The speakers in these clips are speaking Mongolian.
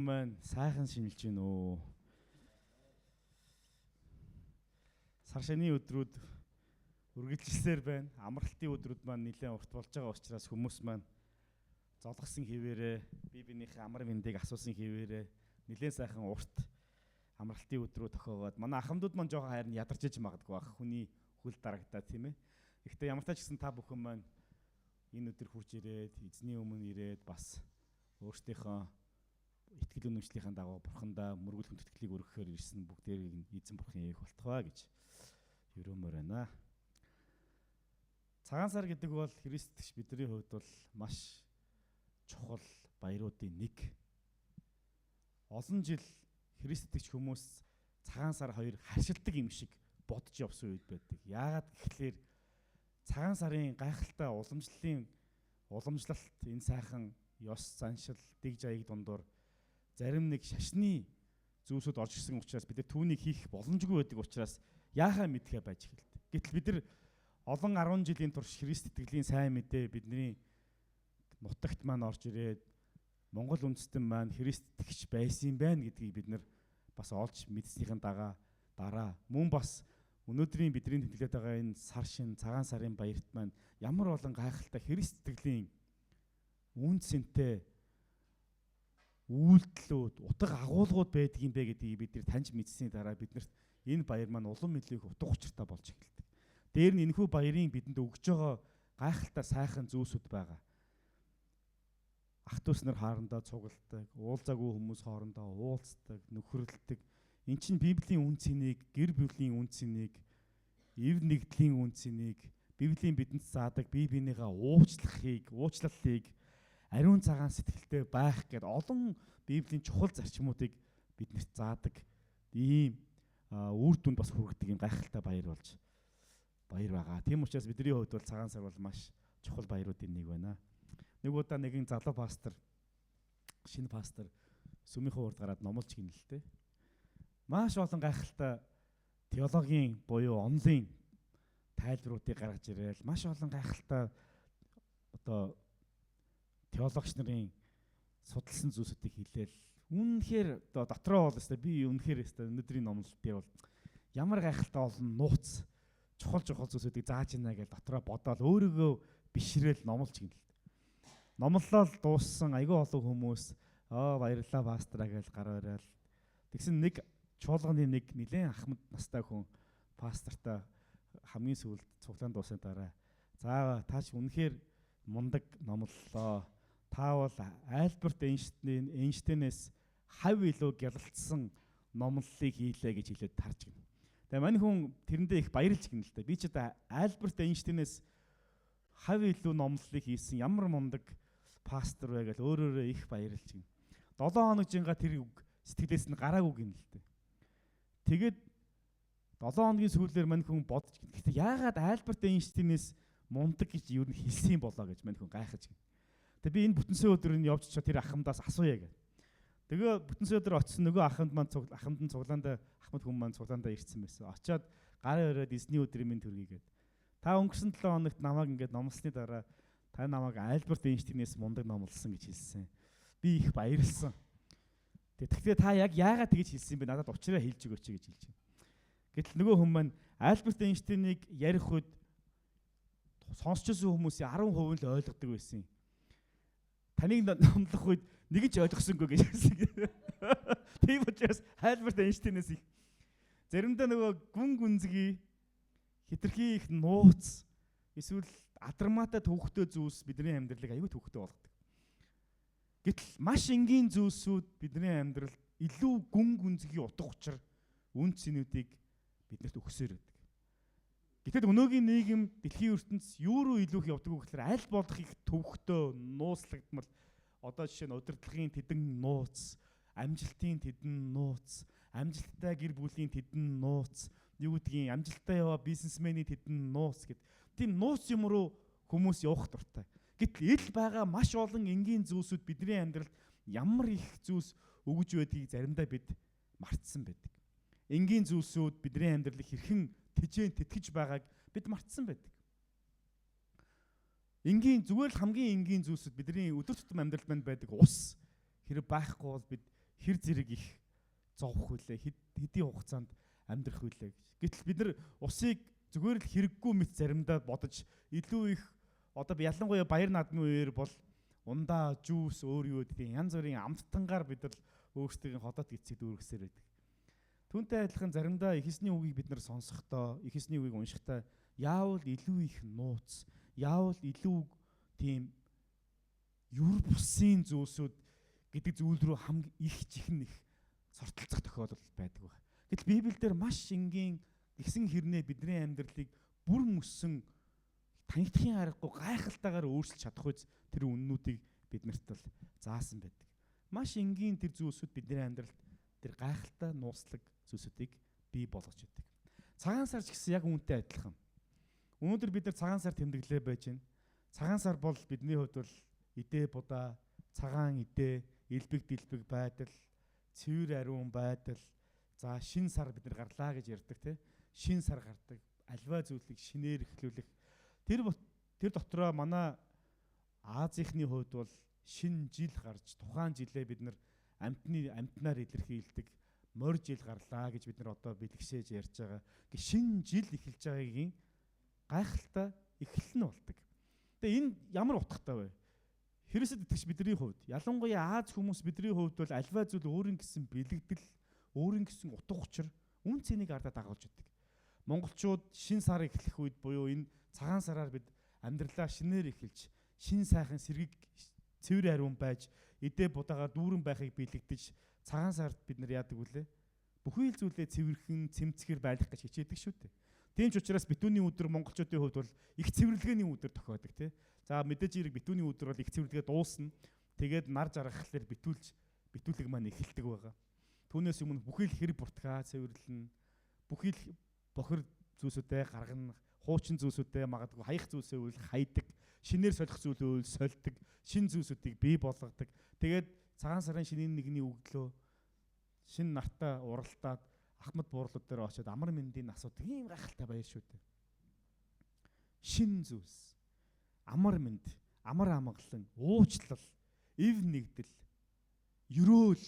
Маань сайхан шинжилж байна уу? Сар шаны өдрүүд үргэлжилсээр байна. Амралтын өдрүүд маань нэлээд урт болж байгаа учраас хүмүүс маань золгосон хിവэрээ бие биенийхээ амар мэндийг асуусан хിവэрээ нэлээд сайхан урт амралтын өдрөө тохиогоод манай ахмадууд маань жоохон хайр нь ядарч иж магадгүй байх. Хүний хөл дарагдаа тийм ээ. Гэхдээ ямар ч гэсэн та бүхэн маань энэ өдөр хурж ирээд эзний өмнө ирээд бас өөрсдийнхөө итгэл үнэмшлийн дагуу бурхандаа мөргөл хүндэтгэлийг өргөхөөр ирсэн бүгдээрийг эзэн бурхан ээх болтугай гэж ерөмөр байна. Цагаан сар гэдэг бол Христч бидний хувьд бол маш чухал баяруудын нэг. Олон жил Христч хүмүүс цагаан сар хоёр харшилдаг юм шиг бодож явсан үед байдаг. Яагаад гэвэл цагаан сарын гайхалтай уламжлалт энэ сайхан ёс заншил дэг жаяг дундуур зарим нэг шашны зүйлсүүд орж ирсэн учраас бид түүнийг хийх боломжгүй байдаг учраас яахаа мэдхээ байж эхэлдэг. Гэтэл бид нар олон 10 жилийн турш Христ итгэлийн сайн мэдээ бидний нутагт маань орж ирээд Монгол үндэстэн маань Христ итгэж байсан байна гэдгийг бид нар бас олж мэдснийхэн дараа мөн бас өнөөдрийн бидний тэмдэглээд байгаа энэ сар шин цагаан сарын баярт маань ямар олон гайхалтай Христ итгэлийн үн цэнтэй үйлдэлүүд, утга агуулгууд байдаг юм бэ гэдгийг бид нэр таньж мэдсэний дараа биднэрт энэ баяр маань улам илүү утга учиртай болж эхэлдэг. Дээр нь энэхүү баярын бидэнд өгж байгаа гайхалтай сайхан зүйлсүүд байгаа. Ах トゥ ус нар хаорондоо цугладаг, уулзаагүй хүмүүс хоорондоо уулздаг, нөхөрлөдөг. Эн чинь Библийн үн цэнийг, гэр бүлийн үн цэнийг, эв нэгдлийн үн цэнийг, Библийн бидэнд заадаг бие биенийхээ уучлалыг ариун цагаан сэтгэлтэй байх гэд олон Библийн чухал зарчмуудыг биднэрт заадаг ийм үр дүнд бас хүргэдэг юм гайхалтай баяр байгаа. Тийм учраас бидний хувьд бол цагаан сар бол маш чухал баяруудын нэг байна. Нэг удаа нэгэн залуу пастор, шинэ пастор сүмийнхөө урд гараад номлож гинэлтэй. Маш олон гайхалтай теологийн буюу онлын тайлбаруудыг гаргаж ирээл маш олон гайхалтай одоо теологч нарын судалсан зүйлсүүдийг хэлээл үнэхээр одоо дотроо бол өстой би үнэхээр өстой өнөөдрийн номлолт дээр бол ямар гайхалтай олон нууц чухал зүйлсүүдийг зааж ийна гэж дотроо бодоод өөрийгөө бишрээл номлож гинэлт. Номлолоо дууссан айгүй олон хүмүүс баярлалаа пастраа гэж гар барайл. Тэгсэн нэг чуулганы нэг нэлээд ахмад настай хүн пастортай хамгийн сүүлд цуглаан дуусны дараа за тааш үнэхээр мундаг номлолоо. Та бол Альберт Эйнштейнээс хав илүү гялалцсан номлолыг хийлээ гэж хэлээд тарж гин. Тэгээ мань хүн тэрэндээ их баярлж гин л дээ. Би ч одоо Альберт Эйнштейнээс хав илүү номлолыг хийсэн ямар мундаг пастор вэ гэж өөрөөрөө их баярлж гин. 7 хоног жинга тэр сэтгэлээс нь гараагүй гин л дээ. Тэгээд 7 хоногийн сүүлээр мань хүн бодож гин. Гэхдээ яагаад Альберт Эйнштейнээс мундаг гэж юу н хэлсэн болоо гэж мань хүн гайхаж гин. Тэгээ би энэ бүтэнсээ өдөр нь явж чад тэр ахмадаас асууя гэх. Тэгээ бүтэнсээ өдөр очсон нөгөө ахмад цуглаандаа ахмад хүмүүс маань цуглаандаа ирсэн байсан. Очоод гарын өрөөд эзний өдрийн минь төргийгээд. Та өнгөрсөн 7 хоногт намайг ингээд номлосны дараа та намайг Альберт Эйнштейнээс мундаг номлосон гэж хэлсэн. Би их баярлсан. Тэгэхдээ та яг яагаад тэгж хэлсэн бэ? Надад учраа хэлж өгөөч гэж хэлж байна. Гэтэл нөгөө хүмүүс маань Альберт Эйнштейнийг ярих үед сонсчихсон хүмүүсийн 10% л ойлгодог байсан. Таныг номлох үед нэг ч ойлгосонгүй гэж хэлсэн. Тийм учраас Альберт Эйнштейнээс их заримдаа нөгөө гүн гүнзгий хитрхи их нууц эсвэл адармаатай төвхтэй зүйлс бидний амьдралыг аюу төвхтэй болгодог. Гэтэл маш энгийн зүйлсүүд бидний амьдралд илүү гүн гүнзгий утга учир үн цэнүүдийг биднэрт өгсөөр байдаг. Гэтэл өнөөгийн нийгэм дэлхийн ертөнцийн юу руу илүү их явдаг вэ гэхээр аль болох их төвхтөө нууцлагдмал одоо жишээ нь удирдлагын тэдэн нууц, амжилтын тэдэн нууц, амжилттай гэр бүлийн тэдэн нууц, юу гэдгийг амжилттай яваа бизнесменийн тэдэн нууц гэд тийм нууц юм руу хүмүүс явах дуртай. Гэтэл ил байгаа маш олон энгийн зүйлсүүд бидний амьдралд ямар их зүйлс өгж байдгийг заримдаа бид мартсан байдаг. Энгийн зүйлсүүд бидний амьдралыг хэрхэн тэтгэж байгааг бид мартсан байдаг. Хамгийн энгийн зүйлсүүд бидний өдөр тутам амьдралд манд байдаг ус хэрэг байхгүй бол бид хэр зэрэг их зовх вүлээ, хэдийн хугацаанд амьдрах вүлээ гэж. Гэтэл бид нар усыг зүгээр л хэрэггүй мэт заримдаа бодож илүү их одоо би ялангуяа баяр наадмын үеэр бол ундаа, жүүс, өөр юу гэдэг янз бүрийн амттангаар бид нар өөрсдийн ходоод гисцэг дүүргэсээр байдаг. Түүнтэй адилхан заримдаа Ихэсний үгийг бид нар сонсохдоо, Ихэсний үгийг уншихдаа яавал илүү их нууц, яавал илүү тийм юр бусын зүйлсүүд гэдэг зүйл рүү хамгийн их чихэн их сортолцох тохиолдол байдаг байна. Гэтэл Библиэлд маш энгийн гисэн хэрнээ бидний амьдралыг бүрэн өссөн танигдахын аргагүй гайхалтайгаар өөрчилж чадах үз тэр үннүүдийг биднэрт бол заасан байдаг. Маш энгийн тэр зүйлсүүд бидний амьдралд тэр гайхалтай нууцлаг зүйлсүүдийг бий болгож байдаг. Цагаан сар ч гэсэн яг үүнтэй адилхан. Өнөөдөр бид нар цагаан сар тэмдэглээ байж байна. Цагаан сар бол бидний хувьд бол идэ будаа, цагаан идэ, элбэг дэлбэг байдал, цэвэр ариун байдал. За шин сар бид нар гарлаа гэж ярьдаг тийм. Шин сар гардаг. Альва зүйлийг шинээр эхлүүлэх. Тэр дотроо манай Азийнхны хувьд бол шин жил гарч тухайн жилээ бид нар амтнаар илэрхийлдэг. Морь жил гарлаа гэж бид нар одоо бэлгшээж ярьж байгаа. Шин жил эхэлж байгаагийн гайхалтай эхлэл нь болдог. Тэгээ энэ ямар утгатай вэ? Христэд итгэж бидний хувьд ялангуяа Аз хүмүүс бидний хувьд бол альва зүйл өөрийн гэсэн бэлэгдэл, өөрийн гэсэн утга учир, үн цэнийг ардаа дагуулж байдаг. Монголчууд шин сар эхлэх үед буюу энэ цагаан сараар бид амьдралаа шинээр эхэлж, шин сайхан сэргийг цэвэр ариун байж, идэ будаагаар дүүрэн байхыг бэлэгдэж, цагаан сард бид нар яадаг вүлээ? Бүхий л зүйлээ цэвэрхэн, цэмцгэр байлгах гэж хичээдэг шүү дээ. Тийм ч учраас битүүний өдөр монголчуудын хувьд бол их цэвэрлэгээний өдөр тохиодог тий. За мэдээж хэрэг битүүний өдөр бол их цэвэрлэгээ дуусна. Тэгээд нар жаргахлаар битүүлэг маань эхэлдэг байгаа. Түүнээс өмнө бүхий л хэрэг буртгаа цэвэрлэнэ. Бүхий л бохир зүйлсүүдээ гаргана, хуучин зүйлсүүдээ магадгүй хаях зүйлсээ үл хайдаг, шинээр солих зүйлөө үл сольдог, шин зүйлсүүдийг бий болгодог. Тэгээд цагаан сарын шинийн нэгний өглөө шин нартаа уралдаад Ахмад буурлууд дээр очиод амар мэндийн асуудаг ийм гайхалтай баяр шүү дээ. Шин зүйлс, амар мэнд, амар амгалан, уучлал, эв нэгдэл, ерөөл,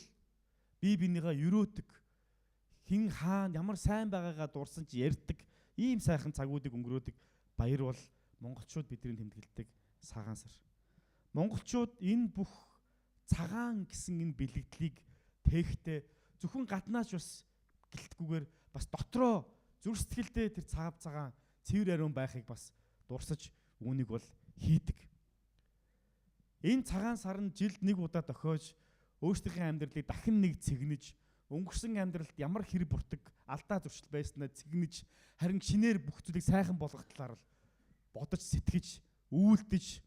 бие бинийгаа ерөөдөг, хин хаан ямар сайн байгаагаа дурсан ч ярьдаг, ийм сайхан цагуудыг өнгөрөөдөг баяр бол монголчууд бидний тэмдэглэдэг цагаан сар. Монголчууд энэ бүх цагаан гэсэн энэ бэлэгдлийг тэгэхдээ зөвхөн гаднаач бас гэлтгүүгээр бас дотроо зүрх сэтгэлдээ тэр цагаан цэвэр ариун байхыг бас дурсаж үүнийг бол хийдэг. Энэ цагаан сар нь жилд нэг удаа тохиож өөрсдийнхээ амьдралыг дахин нэг цэгнэж, өнгөрсөн амьдралд ямар хэрэг буртаг алдаа зуршил байснаа цэгнэж, харин шинээр бүх зүйлийг сайхан болгох талаар л бодож сэтгэж, үйлдэж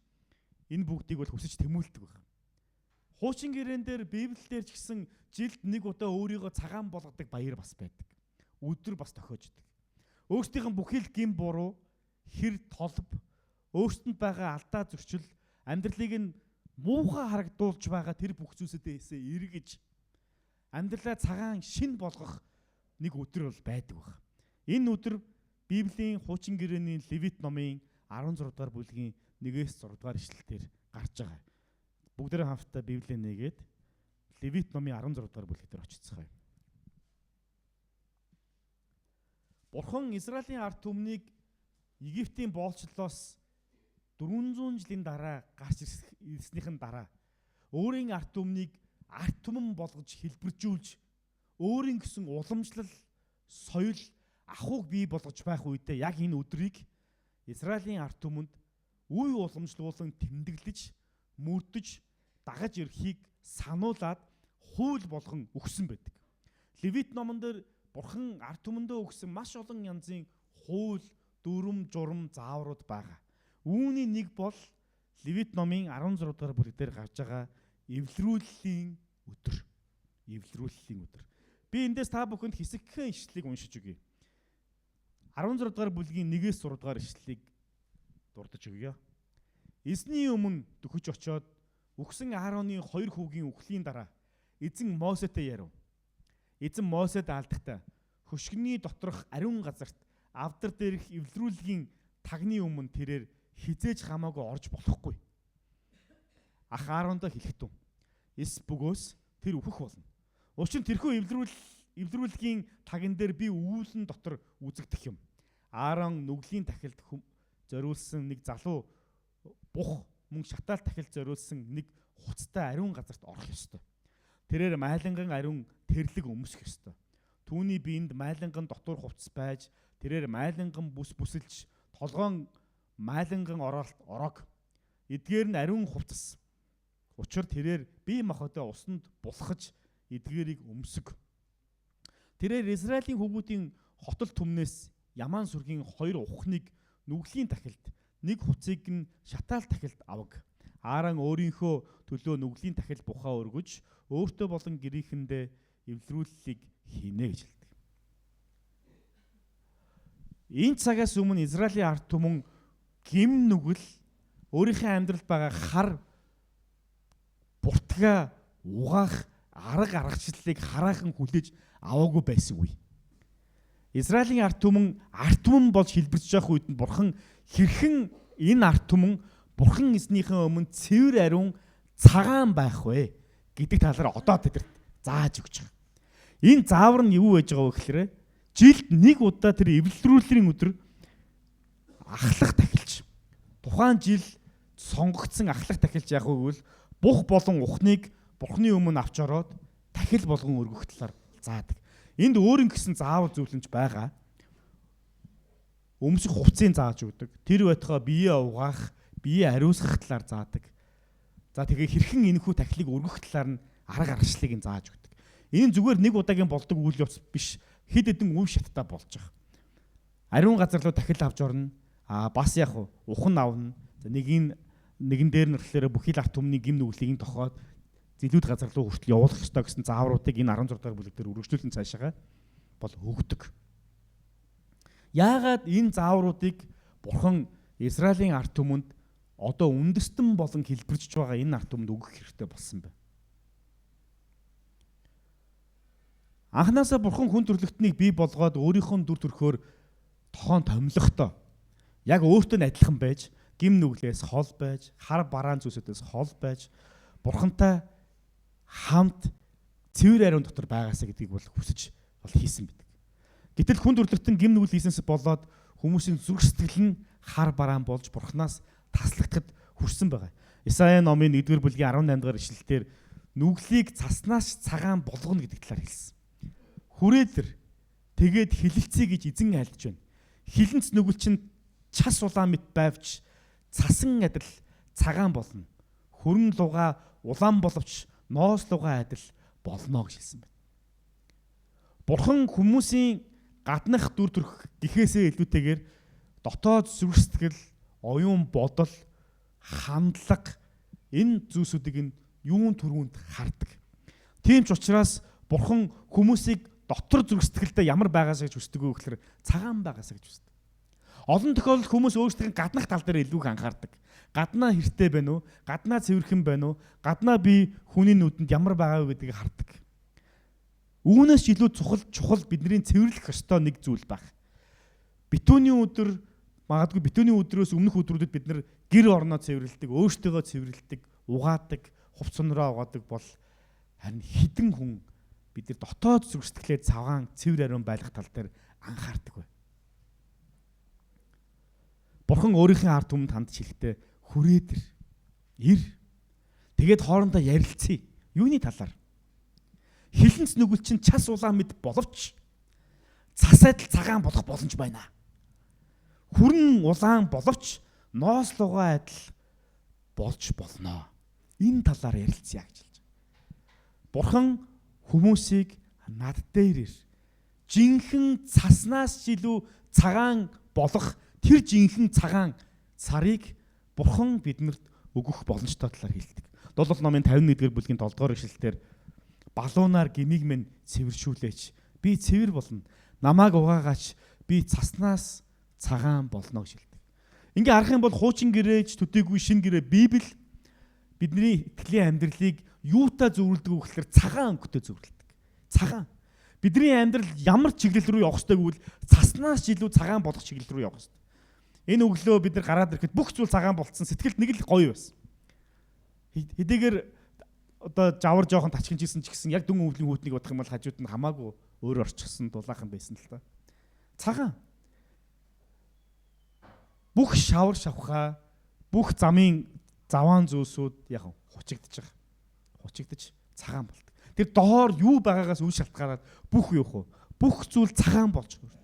энэ бүгдийг бол хүсэж тэмүүлдэг байна. Хуучин гэрээн дээр Библиэлд ч гэсэн жилд нэг удаа өөрийгөө цагаан болгодог баяр бас байдаг. Өдөр бас тохиождаг. Өөрсдийнх нь бүхий л гин буруу, хэр толб, өөрсдөнд байгаа алдаа зуршил, амьдралыг нь муухай харагдуулж байгаа тэр бүх зүйлсээсээ эргэж амьдралаа цагаан шин болгох нэг өдөр бол байдаг байна. Энэ өдөр Библийн хуучин гэрээний Левит номын 16 дугаар бүлгийн 1-ээс 6 дугаар ишлэлээр гарч байгаа. Бүгдээрээ хамтдаа Библийг нээгээд Левит номын 16 дугаар бүлэг дээр очицгаая. Бурхан Израилийн ард түмнийг Египтийн боолчлолоос 400 жилийн дараа гарч ирснийхэн дараа өөрийн ард түмнийг ард түмэн болгож хэлбэржүүлж өөрийн гэсэн уламжлал, соёл, ахуйг бий болгож байх үедээ яг энэ өдрийг Израилийн ард түмэнд үе уламжлуулан тэмдэглэж, мөрдөж, дагаж ирэхийг сануулад хууль болгон өгсөн байдаг. Левит номон дээр Бурхан ард түмэндээ өгсөн маш олон янзын хууль, дүрм, журам, зааврууд байгаа. Үүний нэг бол Левит номын 16 дугаар бүлэг дээр гарч байгаа эвлэрүүллийн өдөр. Эвлэрүүллийн өдөр. Би эндээс та бүхэнд хэсэгхэн ишлэлийг уншиж өгье. 16 дугаар бүлгийн 1-ээс 6 дугаар ишлэлийг дурдж өгье. Эзний өмнө дөхөж очоод үхсэн Аароны 2 хүүгийн үхлийн дараа эзэн Мосетэй ярив. Эзэн Мосед алдахдаа хөшгөний доторх ариун газарт авдар дээрх эвлэрүүлгийн тагны өмнө тэрээр хизээж хамаагүй орж болохгүй. Ах Аарондоо хэлэхтэн. Эс бөгөөс тэр үхэх болно. Учир нь тэрхүү эвлэрүүлгийн таган дээр би үүлэн дотор үзэгдэх юм. Аарон нүглийн тахилд зориулсан нэг залуу бух мөн шатаал тахилд зориулсан нэг хуцтай ариун газарт орох ёстой. Тэрээр майланган ариун тэрлэг өмсөх ёстой. Түүний биед майланган дотор хувцас байж тэрээр майланган бүсэлж толгоон майланган ороог. Эдгээр нь ариун хувцас. Учир тэрээр бие махбодоо усанд булхаж эдгээрийг өмсөг. Тэрээр Израилийн хүүгүүдийн хотол түмнээс Ямаан сүргийн 2 ухныг нүглийн тахилд, нэг хуцыг нь шатаал тахилд аваг. Аарон өөрийнхөө төлөө нүглийн тахил бухаа өргөж, өөртөө болон гэрийнхэндээ эвлэрүүллийг хийнэ гэж хэлдэг. Энэ цагаас өмнө Израилийн ард түмэн гим нүгэл өөрийнхөө амьдралд байгаа хар буртгаа угаах арга аргачлалыг хараахан хүлээж аваагүй байсангүй. Израилийн ард түмэн болж хэлбэрч явах үед нь Бурхан хэрхэн энэ ард түмэн Бурхан эзнийхэн өмнө цэвэр ариун цагаан байх вэ гэдэг талаар одоо тэдэрт зааж өгч байгаа. Энэ заавар нь юу байж байгаа вэ гэхээр жилд нэг удаа тэр эвлэрүүллийн өдөр ахлах тахилч. Тухайн жил сонгогдсон ахлах тахилч яг үгэл бух болон ухныг Бурханы өмнө авч ороод тахил болгон өргөх талаар заадаг. Энд өөрийн гэсэн заавар зөвлөмж байгаа. Өмсөх хувцсыг зааж өгдөг. Тэр байтугай биеэ угаах, биеэ ариусгах талаар заадаг. За тэгээ хэрхэн энэхүү тахилыг өргөх талаар нь арга аргачлалыг зааж өгдөг. Энэ зүгээр нэг удаагийн болдог үйл явц биш. Хэд хэдэн үе шаттай болж байгаа. Ариун газар руу тахил авч орно. Бас яг ухан авна. За нэгэн дээр нь болохоор бүхий л арт түмний гим нүглийг тохоод зилүүд газар руу хүртэл явуулах ёстой гэсэн заавруудыг энэ 16 дахь бүлэг дээр үргэлжлүүлэн цаашаага бол өгдөг. Яагаад энэ заавруудыг Бурхан Израилийн арт түмэнд одоо үндэстэн болон хэлбэржж байгаа энэ арт түмэнд өгөх хэрэгтэй болсон бэ? Анхнаасаа Бурхан хүн төрлөختнийг бий болгоод өөрийнхөө дүр төрхөөр тохон томилохдоо яг өөртөө нь адилхан байж, гим нүглээс хол байж, хар бараан зүйлсээс хол байж, Бурхантай хамт цэвэр ариун дотор байгаасаа гэдгийг бол хүсэж хийсэн байдаг. Гэтэл хүн төрлөختөн гим нүгэл хийсэнс болоод хүмүүсийн зүрх сэтгэл нь хар бараан болж Бурханаас таслагдахад хүрсэн байгаа. Исая номын 1-р бүлгийн 18 дахь ишлэлээр нүглийг цаснаас цагаан болгоно гэдэг талаар хэлсэн. Хүрээлэр тэгээд хилэлцээ гэж эзэн айлдж байна. Хилэнц нүгэл чинь час улаан мэт байвч цасан адил цагаан болно. Хөрөн луга улаан боловч ноос луга адил болно гэж хэлсэн байна. Бурхан хүмүүсийн гаднах дүр төрх гэхээсээ илүүтэйгээр дотоод зүрх сэтгэл, оюун бодол, хандлага энэ зүйлсүүдийг нь юун төрөнд хардаг. Тийм ч учраас Бурхан хүмүүсийг дотор зүрх сэтгэлдээ ямар байгаасаа гэж хүсдэг вэ гэхээр цагаан байгаасаа гэж хүсдэг. Олон тохиолдолд хүмүүс өөрсдийн гаднах тал дээр илүү их анхаардаг. Гаднаа хэртэй байна уу? Гаднаа цэвэрхэн байна уу? Гаднаа би хүний нүдэнд ямар байгаа вэ гэдгийг хардаг. Үүнээс илүү чухал бидний цэвэрлэх ёстой нэг зүйл байх. Битүүний өдөр магадгүй битүүний өдрөөс өмнөх өдрүүдэд бид нэр гэр орноо цэвэрлэдэг, өөртөөгөө цэвэрлэдэг, угаадаг, хувцснороо угаадаг бол харин хідэн хүн бид нар дотоод зүрх сэтгэлээ цавгаан цэвэр ариун байлгах тал дээр анхаардаг бай. Бурхан өөрийнхөө ард түмэнд хандж хэлэхдээ хүрээдэр ир тэгээд хоорондоо ярилцъя. Юуны талаар? Хилэнц нүгэл чинь час улаан мэд боловч цас адил цагаан болох боломж байна. Хүрэн улаан боловч ноос лугаа адил болж болно. Энэ талаар ярилцъя гэж хэлж байгаа. Бурхан хүмүүсийг над дээр жинхэнэ цаснаас илүү цагаан болох тэр жинхэнэ цагаан царыг Бурхан биднэрт өгөх боломжтой талаар хэлдэг. 7 номын 51-р бүлгийн 7-р ишлэлээр балуунаар гмиг минь цэвэршүүлээч. Би цэвэр болно. Намааг угаагаач. Би цаснаас цагаан болно гэж хэлдэг. Ингээ харах юм бол хуучин гэрээч төдийгүй шин гэрээ Библи бидний итгэлийн амьдралыг юутай зөвлөдөг вэ гэхээр цагаан өнгөтэй зөвлөдөг. Цагаан. Бидний амьдрал ямар чиглэл рүү явах ёстой гэвэл цаснаас илүү цагаан болох чиглэл рүү явах ёстой. Энэ өглөө бид нар гараад ирэхэд бүх зүйл цагаан болцсон сэтгэлд нэг л гоё байсан. Хэдийгээр одоо жавар жоохон тачхинжсэн ч гэсэн яг дүн өвлийн хүүтнийг бодох юм бол хажууд нь хамаагүй өөр орчихсон дулаахан байсан л та. Цагаан. Бүх шавар шавхаа, бүх замын заваан зүйлсүүд яг хучигдчих. Хучигдж цагаан болдог. Тэр доор юу байгаагаас үл шалтгаалаад бүх юу хөө бүх зүйл цагаан болж хүрдэг.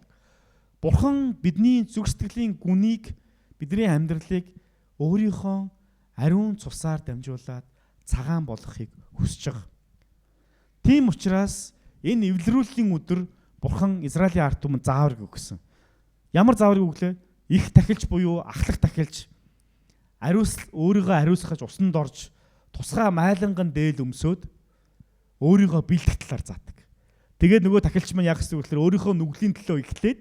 Бурхан бидний зүрх сэтгэлийн гүнийг, бидний амьдралыг өөрийнхөө ариун цусаар дамжуулаад цагаан болгохыг хүсэж байгаа. Тийм учраас энэ эвлэрүүллийн өдөр Бурхан Израилийн ард түмэнд зааварыг өгсөн. Ямар зааварыг өглөө? Их тахилч буюу ахлах тахилч өөрийгөө ариусгаж усанд орж тусгай майланган дээл өмсөөд өөрийгөө бэлдэх талаар заадаг. Тэгээд нөгөө тахилч маань яг гэсэн үгээр өөрийнхөө нүглийн төлөө ихлээд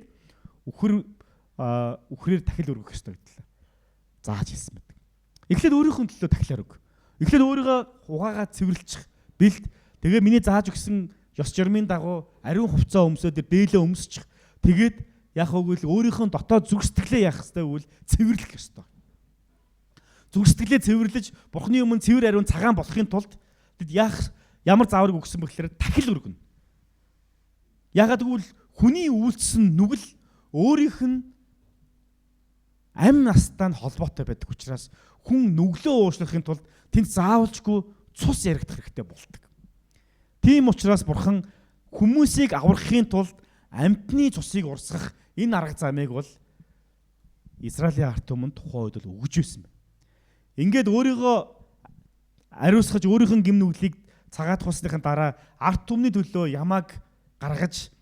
үхрээр тахил өргөх ёстой гэдэг зааж хэлсэн байдаг. Эхлээд өөрийнхөө төлөө тахилаар өг. Эхлээд өөрийгөө хугаагаа цэвэрлчих, бэлд. Тэгээ миний зааж өгсөн ёс журмын дагуу ариун хувцас өмсөөд дээлээ өмсчих. Тэгээд яг үгүй өөрийнхөө дотоод зүрх сэтгэлээ яах ёстой үйл цэвэрлэх ёстой. Зүрх сэтгэлээ цэвэрлэж Бурхны өмнө цэвэр ариун цагаан болохын тулд тэд ямар зааварыг өгсөн бэ гэхээр тахил өргөнө. Ягаад гэвэл хүний үйлдэлсэн нүгэл өөрийнх нь амь настай холбоотой байдаг учраас хүн нүглөө уушлахын тулд тэнд заавалжгүй цус яригдах хэрэгтэй болдог. Тийм учраас Бурхан хүмүүсийг аврахын тулд амьтны цусыг урсгах энэ арга замыг бол Израилийн ард түмэнд тухайн үед л өгж байсан байна. Ингээд өөрийгөө ариусгаж өөрийнх нь гим нүглийг цагаат хусныхын дараа ард түмний төлөө ямааг гаргаж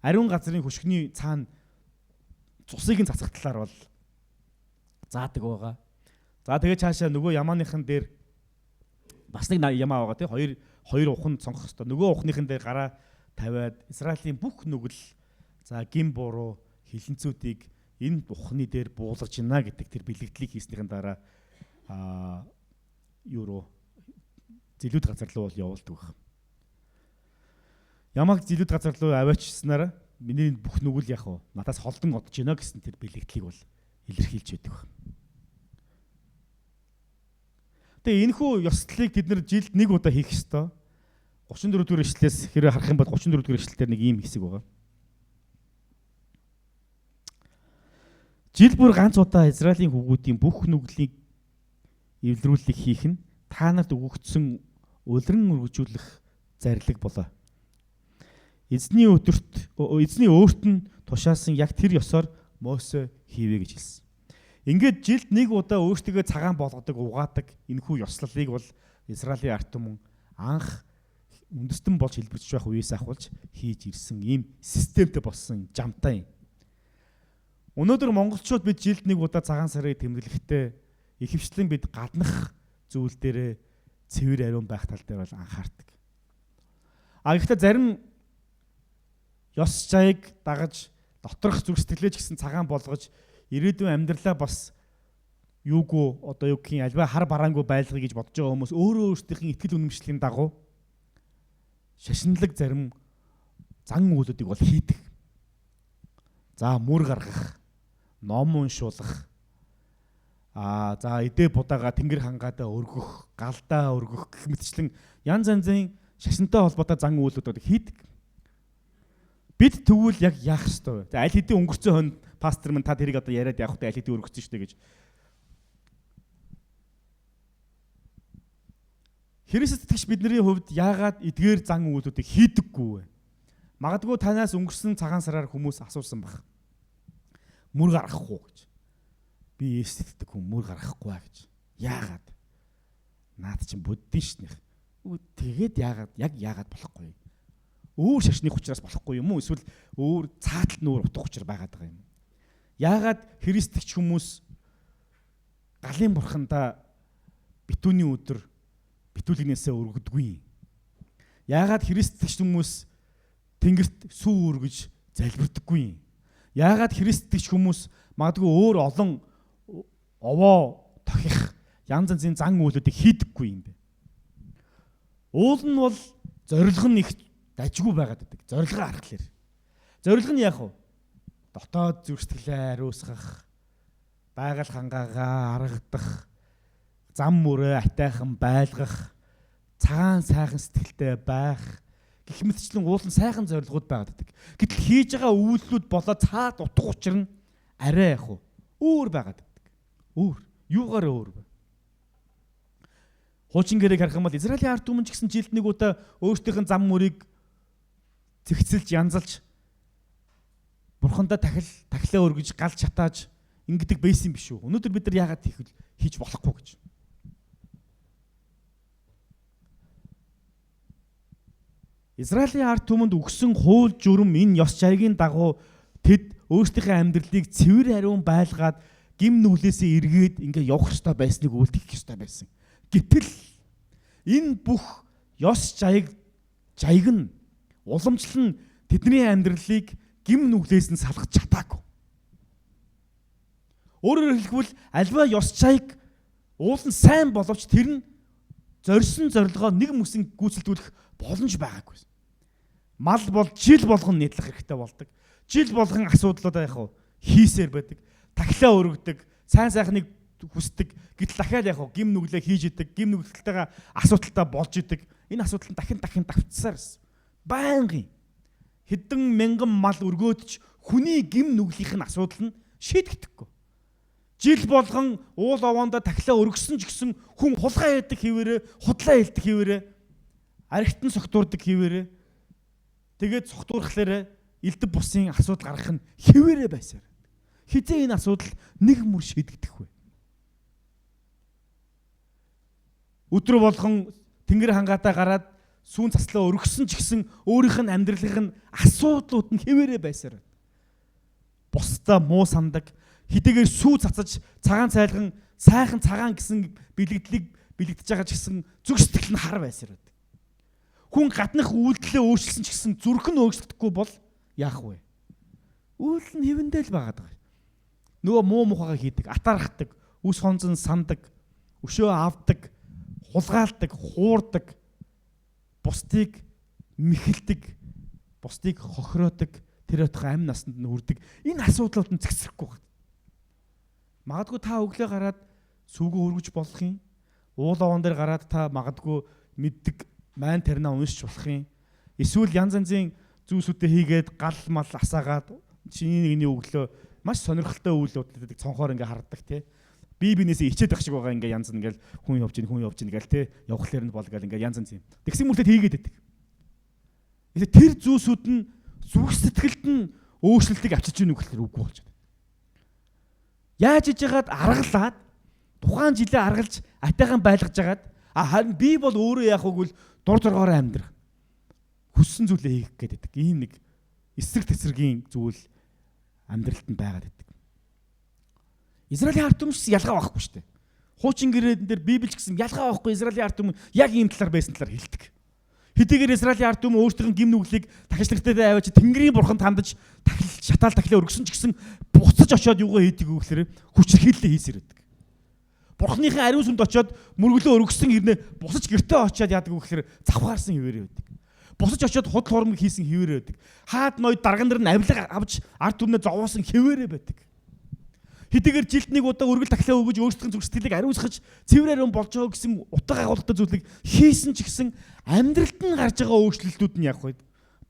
ариун газрын хөшгөний цаана цусыг нь цацах талаар бол заадаг байгаа. За тэгээ цаашаа нөгөө ямааныхан дээр бас нэг ямаа байгаа тий хоёр уханд сонгох хэрэгтэй. Нөгөө ухныхан дээр гараа тавиад Израилийн бүх нүгэл за гим буруу хилэнцүүдийг энэ ухны дээр буулгаж гинэ гэдэг тэр бэлэгдлийг хийснийхэн дараа юуруу зилүүд газар руу бол явуулдаг байна. Ямаг зилүүд газар руу аваачснараа миний бүх нүгэл яг уу надаас холдон одож гинэ гэсэн тэр бэлэгдлийг бол илэрхийлж байдаг байна. Тэгээ энэхүү ёслолыг бид нэр жилд нэг удаа хийх ёстой. 34 дугаар ишлэлээс хэрэг харах юм бол 34 дугаар ишлэлээр нэг ийм хэсэг байгаа. Жил бүр ганц удаа Израилийн хүүгүүдийн бүх нүглийг эвлэрүүлэлт хийх нь та нарт өгөгдсөн улиран өргөжүүлэх зарлиг болоо. Эзний өөрт нь тушаасан яг тэр ёсоор Мосе хийвэ гэж хэлсэн. Ингээд жилд нэг удаа өөртөө цагаан болгодог, угаадаг энэхүү ёслолыг бол Израилийн ард түмэн анх үндэстэн болж хэлбэрч байх үеэс ахуулж хийж ирсэн ийм системтэй болсон жамтай юм. Өнөөдөр монголчууд бид жилд нэг удаа цагаан сарыг тэмдэглэхдээ ихэвчлэн бид гаднах зүйл дээрээ цэвэр ариун байх тал дээр бол анхаардаг. Гэхдээ зарим ёс жайг дагаж доторх зүрх сэтгэлээч гэсэн цагаан болгож ирээдүйн амьдралаа бас юугүй одоо юу гэх юм альва хар бараангүй байлгая гэж бодож байгаа хүмүүс өөрөө өөрсдийнхээ итгэл үнэмшлийн дагуу шашинлаг зарим зан үйлүүдийг бол хийдэг. За мөр гаргах, ном уншуулах, за эдээ будаага тэнгэр хангаадаа өргөх, галдаа өргөх гэх мэтчлэн янз янзын шашинтай холбоотой зан үйлүүд хийдэг. Бид тэгвэл яг яах ёстой вэ? За аль хэдийн өнгөрцөн хонд пастор минь та тэрийг одоо яриад явах хэрэгтэй аль хэдийн өргөцсөн шүү дээ гэж. Христ итгэгч бидний хувьд яагаад эдгээр зан үйлүүдийг хийдэггүй вэ? Магадгүй танаас өнгөрсөн цагаан сараар хүмүүс асуусан баг. Мөр гаргах уу гэж. Би Есүс итгэдэг хүн мөр гаргахгүй аа гэж. Яагаад? Наад чинь буддийн шнэх. Тэгээд яагаад болохгүй? Өөр шашны учраас болохгүй юм уу? Эсвэл өөр цааталт нүүр утга учир байгаад байгаа юм. Яагаад христч хүмүүс галын бурхандаа битүүний өдөр битүүлгнээсээ өргөдгүй? Яагаад христч хүмүүс тэнгэрт сүү өргөж залбирдаггүй? Яагаад христч хүмүүс магадгүй өөр олон овоо тохих янз янзын зан үйлүүдийг хийдэггүй юм бэ? Уул нь бол зорилго нь их дажгүй байгаад байдаг. Зорилгоо харахлаар. Зорилго нь яах вэ? Дотоод зүрх сэтгэлээ ариусгах, байгаль хангаагаа харагдах, зам мөрөө атайхан байлгах, цагаан сайхан сэтгэлтэй байх гэх мэтчлэн уулын сайхан зорилгууд байгаад байдаг. Гэтэл хийж байгаа үйлдэлүүд болоо цаад утга учир нь арай яг өөр байгаад байдаг. Өөр. Юугаар өөр вэ? Хуучин гэрээг харах юм бол Израилийн ард түмэн ч гэсэн жилд нэг удаа өөрсдийнх нь зам мөрийг зэгцэлж янзалж бурхандаа тахилаа өргөж галж чатааж ингэдэг байсан биш үү? Өнөөдөр бид нар яагаад хийж болохгүй гэж. Израилийн ард түмэнд өгсөн хууль журам энэ ёс жайгийн дагуу тэд өөрсдийнхээ амьдралыг цэвэр хариун байлгаад гим нүглээсээ эргээд ингээ явах ёстой байсныг үйлдэх ёстой байсан. Гэтэл энэ бүх ёс жайг нь уламжлан тэдний амьдралыг гим нүглээс нь салгаж чадаагүй. Өөрөөр хэлбэл альва ёс жайг уулын сайн боловч тэр нь зорьсон зорилгоо нэг мөсөн гүйцэлдүүлэх боломж байгаагүй. Мал бол жил болгон нийтлэх хэрэгтэй болдог. Жил болгон асуудлуудаа яг хийсээр байдаг. Тахилаа өргөдөг, сайн сайхныг хүсдэг. Гэтэл дахиад яг гим нүглээ хийж идэг, гим нүгэлтэйгээ асуудалтай болж идэг. Энэ асуудал нь дахин давтсаар ирсэн. Байнгын хэдэн мянган мал өргөөдч хүний гим нүглийнх нь асуудал нь шийдэгдэхгүй. Жил болгон уул овоондоо тахилаа өргөсөн ч гэсэн хүн хулгай хийдэг хിവэрэ, худлаа хэлдэг хിവэрэ, архитан согтуурдаг хിവэрэ. Тэгээд согтуурхлаарэ элдв бусын асуудал гарах нь хിവэрэ байсаар. Хизээ энэ асуудал нэг мөр шийдэгдэх вэ? Өдрө болгон тэнгэр хангаатаа гараад сүүн цаслаа өргөсөн ч гэсэн өөрийнх нь амьдралын асуудлууд нь хിവэрэ байсаар. Бусдаа муу сандаг, хэдийгээр сүү цацаж цагаан цайлган сайхан цагаан гэсэн бэлэгдэж байгаа ч гэсэн зүг сэтгэл нь хар байсаар. Хүн гаднах үйлдэлээ өөрчилсөн ч гэсэн зүрх нь өөрчлөгдөхгүй бол яах вэ? Үйлдэл нь хэвэндээ л байгаад байгаа. Нөгөө муу мухагаа хийдэг, атаархдаг, үс хонзон сандаг, өшөө авдаг, хулгаалдаг, хуурдаг, бусдыг мэхэлдэг, бусдыг хохироодог, тэр отох амь насанд нь хүрдэг. Энэ асуудлууд нь зэгсрэхгүй байна. Магадгүй та өглөө гараад сүүгөө өргөж болох юм. Уул овоон дээр гараад та магадгүй мэддэг майн тарина уншиж болох юм. Эсвэл янз янзын зүйлсүүдээ хийгээд гал мал асаагаад чиний нэгний өглөө маш сонирхолтой үйл явдлуудыг цонхоор ингээ хардаг тий. Бинээсээ ичээд байх шиг байгаа ингээ янз ингээл хүн явж ийн гээл тий. Явхлаар нь бол гээл ингээ янз янз юм. Тэгсэн мөртөд хийгээд байдаг. Тэр зүйлсүүд нь зүрх сэтгэлд нь өөрчлөлтийг авчиж ийн үгээр үгүй болж байна. Яаж иж яагаад аргалаад тухайн жилээ аргалж атайхан байлгаж яагаад харин би бол өөрөө яах вэ гэвэл дур зоргоор амьдрах. Хүссэн зүйлээ хийх гээд байдаг. Ийм нэг эсрэг тесрэгийн зүйл амьдралд нь байгаад байдаг. Израилийн ард түмэн ч ялгаа байхгүй шүү дээ. Хуучин гэрээдэн дээр Библич гэсэн ялгаа байхгүй Израилийн ард түмэн яг ийм талаар байсан талаар хэлдэг. Хэдийгээр Израилийн ард түмэн өөрсдийн гим нүглийг тахилчлагтай аваач Тэнгэрийн бурханд хандаж шатаал тахилаа өргөсөн ч гэсэн буцаж очиод юугаа хийдэг вэ гэхээр хүчрхийллээ хийсээр байдаг. Бурхныхын ариун сүмд очиод мөргөлөө өргөсөн хэрнээ бусаж гэртээ очиод яадаг вэ гэхээр завхаарсан хിവэрэ байдаг. Бусаж очиод худал хуурмаг хийсэн хിവэрэ байдаг. Хаад ноёд дарган нар нь авилга авч ард түмнээ зовоосон хിവэрэ байдаг. Хэдийгээр жилд нэг удаа өргөл тахилаа өгөж өөрсдийн зүрх сэтгэлийг ариусгаж цэвэр ариун болж байгаа гэсэн утга агуулгатай зүйлийг хийсэн ч гэсэн амьдралд нь гарч байгаа өөрчлөлтүүд нь яг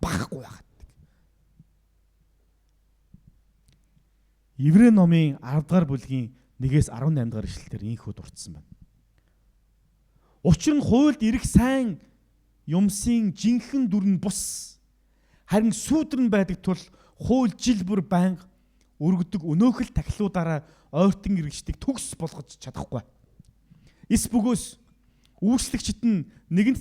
багахгүй байгаад. Еврей номын 10 дугаар бүлгийн 1-ээс 18 дугаар ишлэлээр ийхүү дурдсан байна. Учир нь хуйлд ирэх сайн юмсын жинхэнэ дүр нь бус. Харин сүйдрэн байдаг тул хууль жил бүр байнга өргөдөг өнөөхөл тахилуудаараа ойртон иргэждэг төгс болгож чадахгүй. Эс бөгөөс үйлчлэгчид нь нэгэнт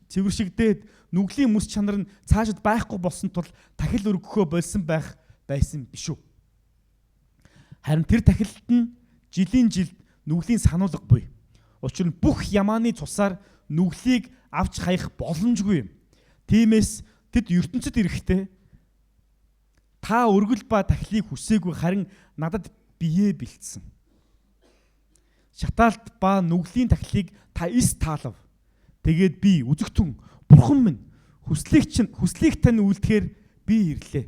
цэвэршигдээд нүглийн мэс чанар нь цаашид байхгүй болсон тул тахил өргөхөө болсон байсан биш үү? Харин тэр тахилт нь жилийн жилд нүглийн сануулга буй. Учир нь бүх ямааны цусаар нүглийг авч хаях боломжгүй юм. Тиймээс тэд ертөнцид ирэхдээ та өргөл ба тахилыг хүсээгүй харин надад бие бэлдсэн. Шатаалт ба нүглийн тахилыг та эс таалав. Тэгээд би үзэгтэн бурхан минь хүслийг тань үлдэхээр би ирлээ.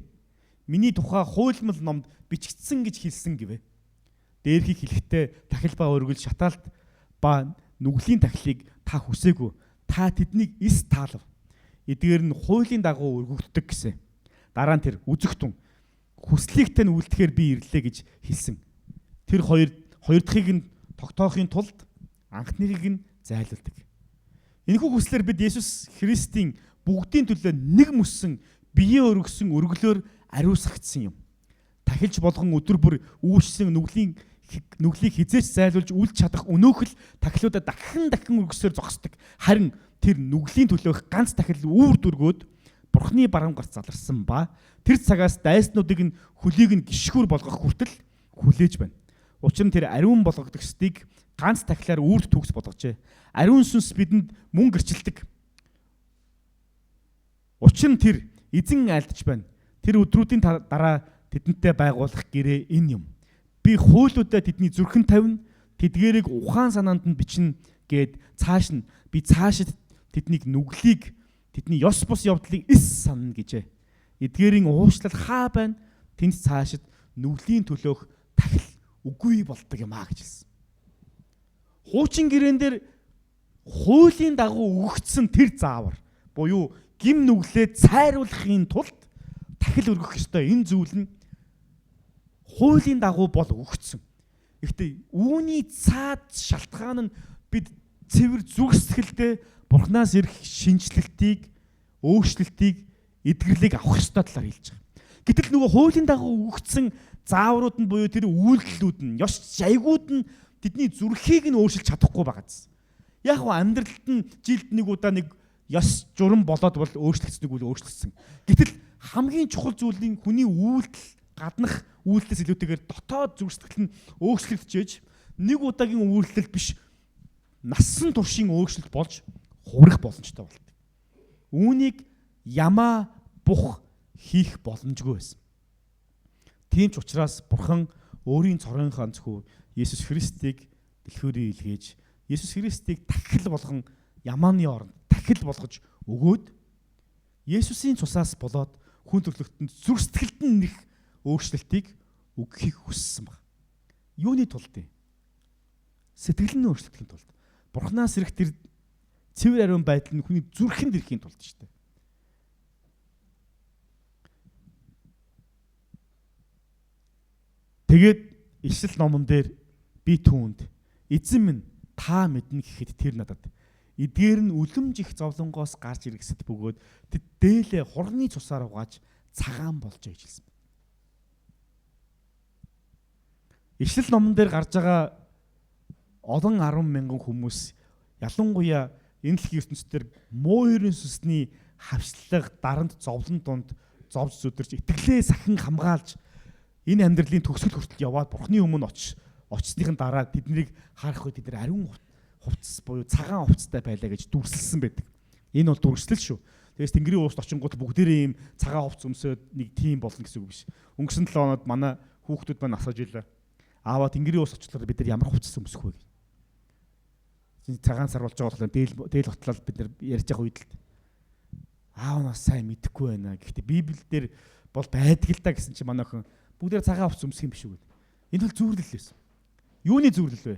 Миний тухай хуйлмал номд бичигдсэн гэж хэлсэн гэвэ. Дээрхийг хэлэхдээ тахил ба өргөл шатаалт ба нүглийн тахилыг та хүсээгүй. та тэднийг эс таалав. Эдгээр нь хуулийн дагуу өргөгддөг гэсэн. Дараа нь тэр үзэх тун хүслийг тань үлдэхээр би ирлээ гэж хэлсэн. Тэр хоёр дахьыг нь тогтоохын тулд анхныхыг нь зайлуулдаг. Энэхүү хүслээр бид Есүс Христийн бүгдийн төлөө нэг мөссөн биеэ өргөсөн өргөлөөр ариусгагдсан юм. Тахилж болгон өдөр бүр үүссэн нүглийг хизээч зайлуулж үлд чадах өнөөхөл тахилуудаа дахин өргөсөөр зогсдог. Харин тэр нүглийн төлөөх ганц тахил үүр дүргөөд Бурхны баруун гарт заларсан ба тэр цагаас дайснуудыг нь хөлийг нь гიშгүүр болгох хүртэл хүлээж байна. Учир нь тэр ариун болгогдох стыг ганц тахилаар үрд төгс болгожээ. Ариун сүнс бидэнд мөн гэрчилдэг. Учир нь тэр эзэн айлдж байна. Тэр өдрүүдийн дараа тэдэнтэй байгуулах гэрээ энэ юм. Би хуулиудаа тэдний зүрхэн тавина, тэдгээрийг ухаан санаанд нь бичнэ гэд би цаашид тэднийг нүглийг, тэдний ёс бус явдлыг эс санана гэжээ. Эдгээрийн уушлал хаа байна? Тэнд цаашид нүглийн төлөөх тахил үгүй болдог юм аа гэж хэлсэн. Хуучин гэрээн дээр хуулийн дагуу өгөгдсөн тэр заавар буюу гим нүглээ цайруулахын тулд тахил өргөх ёстой энэ зүйл нь хуулийн дагуу бол өгөгдсөн. Гэхдээ үүний цаад шалтгаан нь бид цэвэр зүрх сэтгэлдээ Бурханаас ирэх шинжлэлтийг, өөрчлөлтийг, эдгэрлийг авах ёстой талаар хэлж байгаа. Гэтэл нөгөө хуулийн дагуу өгөгдсөн зааврууд нь буюу тэр үйлдэлүүд нь, ёс жайгууд нь тэдний зүрхийг нь өөрчилж чадахгүй байгааз. Яг гоо амьдралд нь жилд нэг удаа нэг ёс журам болоод бол өөрчлөгдсөнийг үл өөрчлөгдсөн. Гэтэл хамгийн чухал зүйл нь хүний үйлдэл гаднах үйлдэлээс илүүтэйгээр дотоод зүрх сэтгэл нь өөрчлөгдөж нэг удаагийн үйлдэл биш насан туршийн өөрчлөлт болж хувирах боломжтой болдог. Үүнийг ямаа бух хийх боломжгүй байсан. Тийм ч учраас Бурхан өөрийн цорын ганцхүү Есүс Христийг дэлхүүрийн илгээж Есүс Христийг тахил болгон ямааны оронд тахил болгож өгөөд Есүсийн цусаас болоод хүн төрлөختөнд зүрх сэтгэлд нь нэх өөрчлөлтийг өгөхийг хүссэн баг. Юуны тулд вэ? Сэтгэл нь өөрчлөхийн тулд. Бурханаас ирэх тэр цэвэр ариун байдал нь хүний зүрхэнд ирэхийн тулд шүү дээ. Тэгээд Ишлэл номон дээр би түүнд эзэн минь та мэднэ гэхэд тэр надад эдгээр нь үлэмжих зовлонгоос гарч иргэсэд бөгөөд тэд дээлээ хурны цусаар угааж цагаан болж гэж хэлсэн. Ишлэл номон дээр гарч байгаа олон 10 мянган хүмүүс ялангуяа энэ дэлхийн ертөнцийн муу ерөн сүсний хавчлаг дарамт зовлон донд зовж зүдэрч итгэлээ сахин хамгаалж энэ амьдралын төгсгөл хүртэл яваад Бурхны өмнө очсныхын дараа тэднийг харах үед тэд ариун хувцас буюу цагаан хувцастай байлаа гэж дүрсэлсэн байдаг. Энэ бол дүрслэл шүү. Тэгээс Тэнгэрийн уус очингууд бүгдээрээ ийм цагаан хувцас өмсөд нэг тим болно гэсэн үг биш. Өнгөрсөн 7 хоноод манай хүүхдүүд маань асууж илаа. Ааваа Тэнгэрийн уус очлоор бид нар ямар хувцас өмсөх вэ гэж. Цагаан сар болж байгаа болохоор дээл готлол бид нар ярьж байгаа үед л аав нас сайн мэдэхгүй байна. Гэхдээ Библиэлд бол байдаг л да гэсэн чинь манай охин бүгдээр цагаан хувцас өмсөх юм биш үү гэдэг. Энэ бол зүрлэл байсан. Юуны зүрлэл вэ?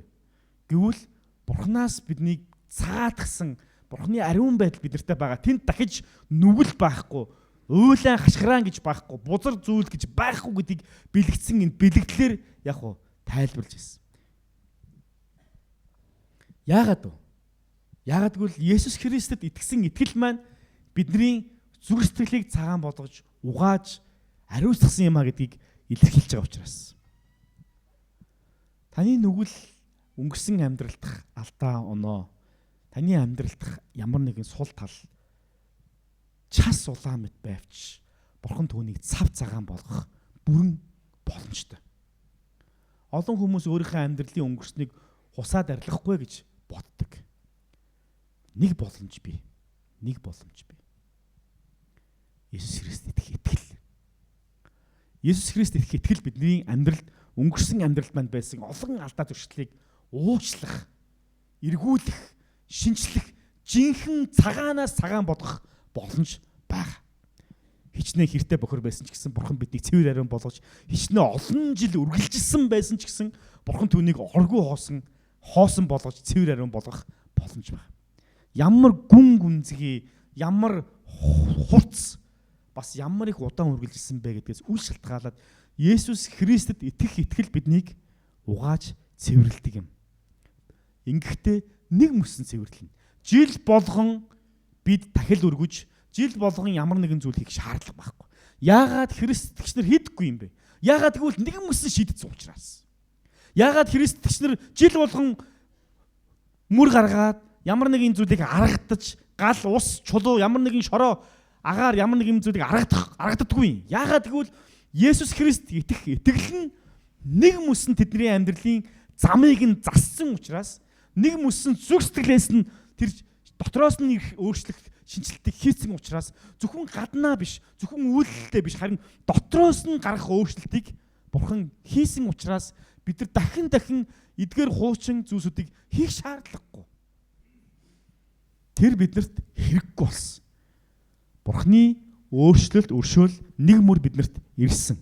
Гэвүүл Бурханаас биднийг цаатгсан Бурханы ариун байдал бидэртэй байгаа. Тэнд дахиж нүгэл байхгүй, уйлан хашгираан гэж байхгүй, бузар зүйл гэж байхгүй гэдгийг бэлэгдсэн энэ бэлэгдлэр яг уу тайлбарлаж ирсэн. Яагаад вэ? Яагаад гэвэл Есүс Христэд итгэсэн итгэл маань бидний зүрх сэтгэлийг цагаан болгож, угааж, ариусгасан юм а гэдгийг илэрхийлж байгаа учраас. Таны нүгэл өнгөрсөн амьдрал дахь алдаа оноо, таны амьдрал дахь ямар нэгэн сул тал час улаан мэт байвч Бурхан түүнийг цав цагаан болгох бүрэн боломжтой. Олон хүмүүс өөрийнхөө амьдралын өнгөрснийг хусаад арилгахгүй гэж боддог. Нэг боломж бий. Есүс Христ итгэл. Есүс Христ итгэл бидний амьдралд өнгөрсөн амьдралд манд байсан олон алдаа зөрчлийг уучлах, эргүүлэх, шинчлэх, жинхэнэ цагаанаас цагаан болгох боломж байгаа. Хичнээн хэртэй бохор байсан ч гэсэн Бурхан биднийг цэвэр ариун болгож, хичнээн олон жил үргэлжилсэн байсан ч гэсэн Бурхан түүнийг оргүй хоосон болгож цэвэр ариун болгох боломж байна. ямар гүн гүнзгий, ямар хурц, бас ямар их удаан үргэлжилсэн бэ гэдгээс үл шалтгаалаад Есүс Христэд итгэх итгэл биднийг угааж цэвэрлэдэг юм. Ингэхдээ нэг мөсөн цэвэрлэнэ. Жил болгон бид дахил өргөж, жил болгон ямар нэгэн зүйл хийх шаардлага байхгүй. Яагаад христчнэр хийдэггүй юм бэ? Яагаад гэвэл нэгэн мөсөн шийдсэн учраас. Яагаад христчнэр жил болгон мөр гаргаад ямар нэгэн зүйлийг аргадаж, гал ус чулуу ямар нэгэн шороо агаар ямар нэгэн зүйлийг аргаддаггүй. Яагаад гэвэл Есүс Христ итгэх итгэл нь нэг мөсөн тэдний амьдралын замыг нь зассан учраас, нэг мөсөн зүрх сэтгэлээс нь тэр дотроос нь их өөрчлөлт, шинжилтийг хийсэн учраас зөвхөн гаднаа биш, зөвхөн үйлдэлтэй биш, харин дотроос нь гарах өөрчлөлтийг Бурхан хийсэн учраас бид нар дахин эдгээр хуучин зүйлсүүдийг хийх шаардлагагүй. Тэр биднэрт хэрэггүй болсон. Бурханы өөрчлөлт, өршөөл нэг мөр биднэрт ирсэн.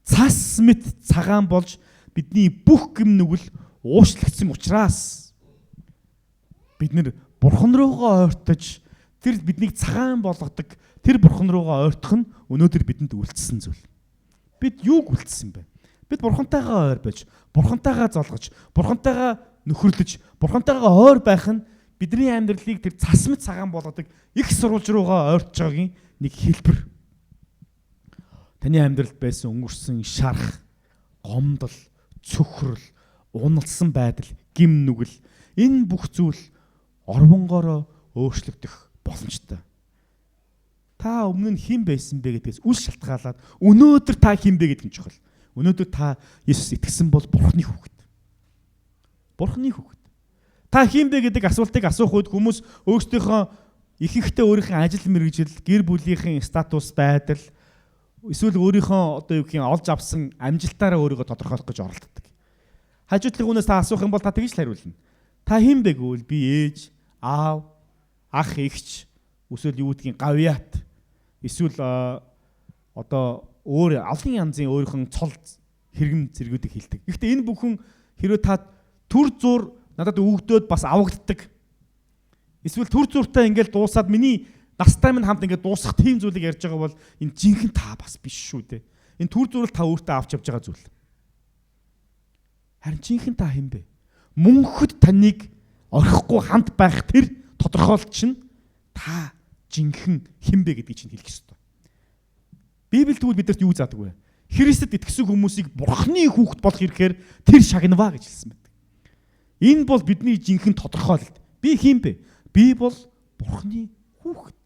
Цас мэт цагаан болж бидний бүх гэм нүгэл уушлагдсан учраас бид нар Бурхан руугаа ойртож, тэр биднийг цагаан болгодог, тэр Бурхан руугаа ойртох нь өнөөдөр бидэнд үлдсэн зүйл. Бид юуг үлдсэн бэ? Бид Бурхантайгаа ойр байж, Бурхантайгаа золгож, Бурхантайгаа нөхөрлөж, Бурхантайгаа ойр байх нь бидний амьдралыг тэр цас мэт цагаан болгодог их сурвалж руугаа ойртож байгаагийн нэг хэлбэр. Таны амьдралд байсан өнгөрсөн шарах, гомдол, цөхрөл, уналсан байдал, гим нүгэл, энэ бүх зүйл орвонгоороо өөрчлөгдөх боломжтой. Та өмнө нь хэн байсан бэ гэдгээс үл шалтгаалаад өнөөдөр та хэн бэ гэдэг нь чухал. Өнөөдөр та Есүс итгэсэн бол Бурханы хүүхэд. Бурханы хүүхэд. Та хэн бэ гэдэг асуултыг асуух үед хүмүүс өөрсдийнхөө ихэнхдээ өөрийнхөө ажил мэргэжил, гэр бүлийнхээ статус, байдал, эсвэл өөрийнхөө одоо юу гэх юм олж авсан амжилтаараа өөрийгөө тодорхойлох гэж оролддог. Хажуудлын хүнээс та асуух юм бол та тэгж л хариулна. Та хэн бэ гэвэл би ээж, аав, ах, эгч, эсвэл юу гэдгийг гавьяат, эсвэл одоо өөр олон янзын өөрийнхөө цол хэрэгм зэргүүдийг хэлдэг. Гэхдээ энэ бүхэн хэрвээ та төр зур надад өгдөөд бас авагддаг. Эсвэл төр зуртай ингээл дуусаад миний настай минь хамт ингээд дуусах тийм зүйлийг ярьж байгаа бол энэ жинхэнэ та бас биш шүү дээ. Энэ төр зурал та өөртөө авч явж байгаа зүйл. Харин жинхэнэ та хэн бэ? Мөнхөд таныг орхихгүй хамт байх тэр тодорхойлт чинь та жинхэнэ хэн бэ гэдгийг чинь хэлэх ёстой. Библи тэгвэл бидэрт юу заадаг вэ? Христэд итгэсэн хүмүүсийг Бурханы хүүхэд болох ирэхээр тэр шагнаваа гэж хэлсэн байдаг. Энэ бол бидний жинхэнэ тодорхойлолт. Би хэн бэ? Би бол Бурханы хүүхэд.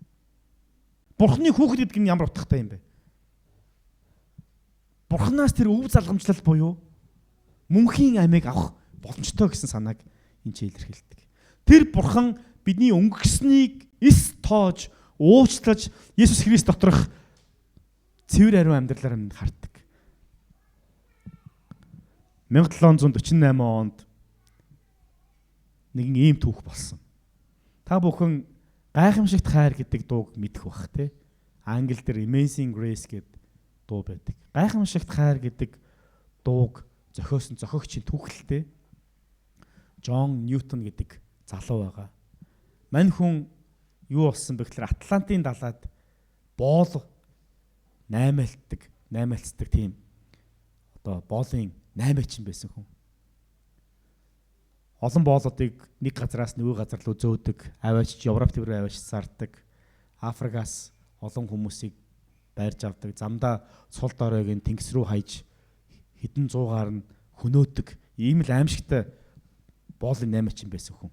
Бурханы хүүхэд гэдэг нь ямар утгатай юм бэ? Бурханаас тэр өв залгамжлал буюу мөнхийн амийг авах боломжтой гэсэн санааг энэ ч илэрхийлдэг. Тэр Бурхан бидний өнгөрснийг эс тоож, уучлаж, Есүс Христ доторх цэвэр ариун амьдралаар минь хартдаг. 1748 онд нэгэн ийм түүх болсон. Та бүхэн гайхамшигт хайр гэдэг дууг мэдэх бах тий. Англи дээр Amazing Grace гэдэг дуу байдаг. Гайхамшигт хайр гэдэг дууг зохиосон зохиогчийн түүхэлтэй Джон Ньютон гэдэг залуу байгаа. Мань хүн юу болсон бэ гэхээр Атлантын далайд боол наймаалцдаг тийм одоо боолын наймаачин байсан хүн. Олон боолуудыг нэг газараас нөгөө газар руу зөөдөг, аваач Европ төврөө аваач зардаг. Африкаас олон хүмүүсийг байрж авдаг. Замдаа сул доройг нь тэнгис рүү хаяж хэдэн зуугаар нь хөнөөдөг. Ийм л аимшигтай боолын наймаачин байсан хүн.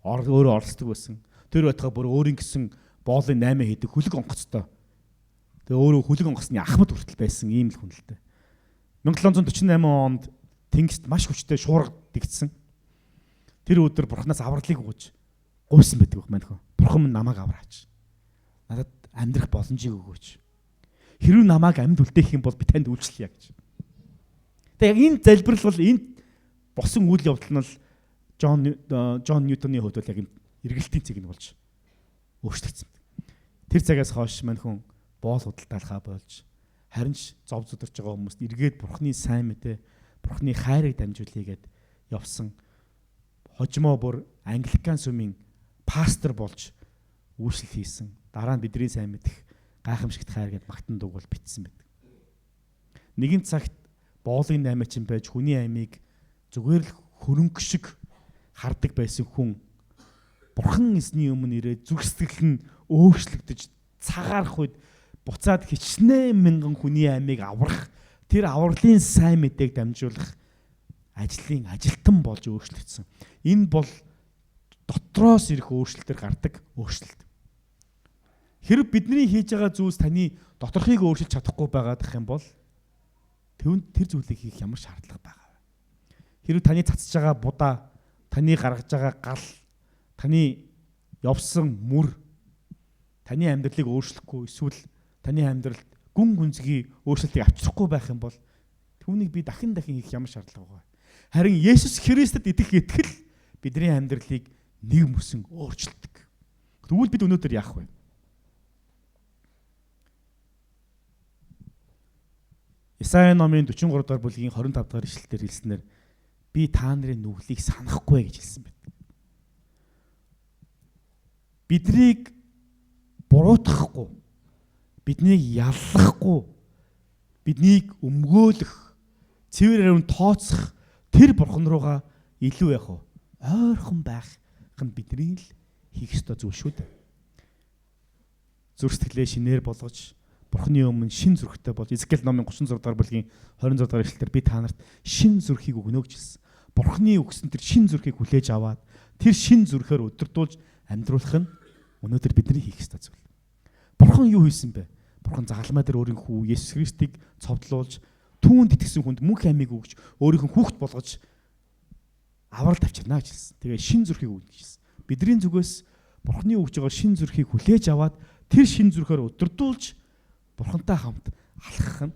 Өөрөө оролцдог байсан. Тэр байтугай бүр өөрийн гэсэн боолын наймаа хийдэг хүлэг онгоцтой. Тэгээ өөрөө хүлэг онгоцны ахмад хүртэл байсан ийм л хүн л дээ. 1748 онд тэнгист маш хүчтэй шуурга дэгдсэн. Тэр өдөр Бурханаас авралыг өгөөж гуйсан байдаг байх маань хөө. Бурхан минь намайг авраач. Надад амьдрах боломжийг өгөөч. Хэрвээ намайг амьд үлдээх юм бол би танд үйлчлэе гэж. Тэгээ яг энэ залбирал бол энэ босон үйл явдал нь Джон Ньютоны хувьд бол яг энэ эргэлтийн цэг нь болж өөрчлөгдсөн. Тэр цагаас хойш маань хүн боол худалдаалахаа болж харин ч зов зүдэрч байгаа хүмүүст эргээд Бурханы сайн мэдээ, Бурханы хайрыг дамжуулъя гэд явсан. Хожимо бүр Англикан сүмийн пастор болж үйлчлэл хийсэн. Дараа нь бидний сайн мэдэх гайхамшигт хайр гэдээ магтан дуу бол бичсэн байдаг. Нэгэн цагт боолын 8 байж хүний амийг зүгээр л хөрөнгө шиг хардаг байсан хүн Бурхан эзний өмнө ирээд зүрх сэтгэл нь өөрчлөгдөж цагаарах үед буцаад хичнээн мянган хүний амийг аврах, тэр авралын сайн мэдээг дамжуулах ажлын ажилтан болж өөрчлөгдсөн. Энэ бол дотроос ирэх өөрчлөлтөөр гардаг өөрчлөлт. Хэрэг бидний хийж байгаа зүйлс таны доторхыг өөрчилж чадахгүй байгаадах юм бол тэр зүйлийг хийх ямар шаардлага байгаа вэ? Хэрэг таны цацж байгаа будаа, таны гаргаж байгаа гал, таны явсан мөр таны амьдралыг өөрчлөхгүй, эсвэл таны амьдралд гүн гүнзгий өөрчлөлтийг авчрахгүй байх юм бол түүнийг би дахин хийх ямар шаардлага байгаа вэ? Харин Есүс Христэд итгэл бидний амьдралыг нэг мөсөн өөрчилдөг. Тэгвэл бид өнөөдөр яах вэ? Исаия номын 43 дугаар бүлгийн 25 дугаар ишлэлээр хэлснээр би та нарын нүглийг санахгүй гэж хэлсэн байдаг. Биднийг буруутгахгүй, биднийг яллахгүй, биднийг өмгөөлөх, цэвэр ариун тооцох тэр бурхан руугаа илүү яах вэ? Ойрхон байх нь бидний л хийх ёстой зүйл шүү дээ. Зүрх сэтгэлээ шинээр болгож Бурхны өмнө шин зүрхтэй болж Изекэл номын 36 дугаар бүлгийн 26 дугаар эшлэлээр би та нарт шин зүрхийг өгнө гэж хэлсэн. Бурхны өгсөн тэр шин зүрхийг хүлээж аваад тэр шин зүрхээр өдөртүүлж амьдруулах нь өнөөдөр бидний хийх ёстой зүйл. Бурхан юу хийсэн бэ? Бурхан загалмай дээр өөрийн хүү Есүс Христийг цовдлуулж түүнд итгэсэн хүнд мөнх амийг өгч өөрийнх нь хүүхэд болгож авралт авчирна гэж хэлсэн. Тэгээ шин зүрхийг өгнө гэж хэлсэн. Бидний зүгээс Бурханы өгж байгаа шин зүрхийг хүлээж аваад тэр шин зүрхээр өдөртүүлж Бурхантай хамт алхах нь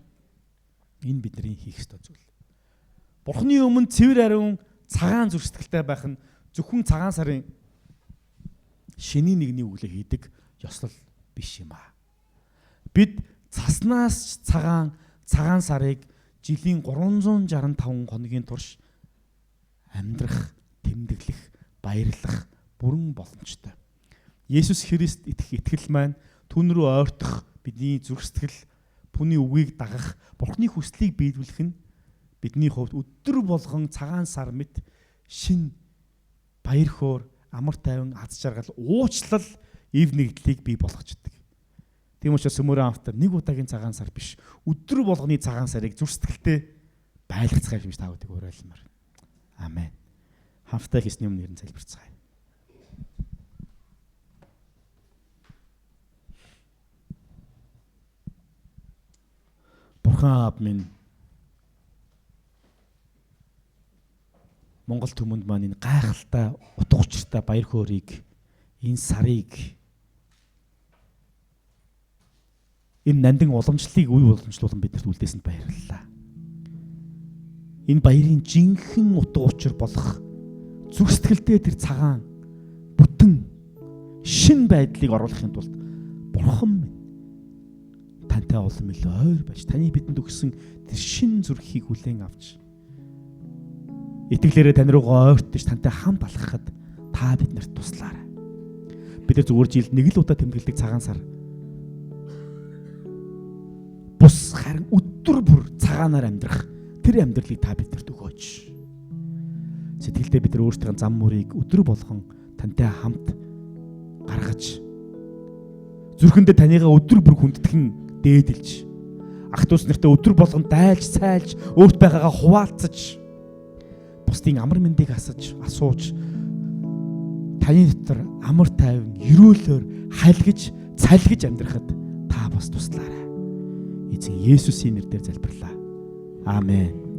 энэ бидний хийх ёстой зүйл. Бурханы өмнө цэвэр ариун цагаан зүрх сэтгэлтэй байх нь зөвхөн цагаан сарын шөнийн нэгний өглөө хийдэг ёслол биш юм аа. Бид цаснаас цагаан сарыг жилийн 365 хоногийн турш амьдрах, тэмдэглэх, баярлах бүрэн боломжтой. Есүс Христ итгэл маань түн рүү ойртох бидний зүрх сэтгэл, түүний үгийг дагах, Бурхны хүслийг биелүүлэх нь бидний хувьд өдөр болгон цагаан сар мэт шин баяр хөөр, амар тайван, аз жаргал, уучлал, ив нэгдлийг бий болгочдөг. Тийм учраас Сүмөрөн автар нэг удаагийн цагаан сар биш, өдөр болгоны цагаан сарыг зүрх сэтгэлтэй байлгацгаая гэж таавдаг уриалмаар. Амен. Хамтдаа хийсний өмнө нэрэн залбирцгаая. Бурхан аав минь, Монгол түмэнд маань энэ гайхалтай, утга учиртай баяр хөөргийг, энэ сарыг, энэ нандин уламжлалыг үе уламжлуулан биднэрт үлдээсэнд баярлалаа. Энэ баярын жинхэнэ утга учир болох зүрх сэтгэлдээ тэр цагаан, бүтэн, шин байдлыг оруулахын тулд Бурхан минь тантай олон мөлөө ойр байж таны бидэнд өгсөн тэр шин зүрхийг хүлээн авч итгэлээрээ тань руугаа ойртож тантай хамт алхахад та биднэрт туслаарай. Бид нар зүгээр жилд нэг л удаа тэмдэглэдэг цагаан сар бус харин өдөр бүр цагаанаар амьдрах тэр амьдралыг та биднэрт өгөөч. Сэтгэлдээ бид нар өөрсдийн зам мөрийг өдөр болгон тантай хамт гаргаж зүрхэндээ таныгаа өдөр бүр хүндэтгэн дээдэлж ах トゥ ус нартай өдөр болгон дайлж сайлж өөрт байгаагаа хуваалцаж бусдын амар мэндийг асууж таны дотор амар тайван ерөөлөөр хайлгаж цалгиж амьдрахад та бас туслаарай. Эзэн Есүсийн нэрээр залбирлаа. Амен.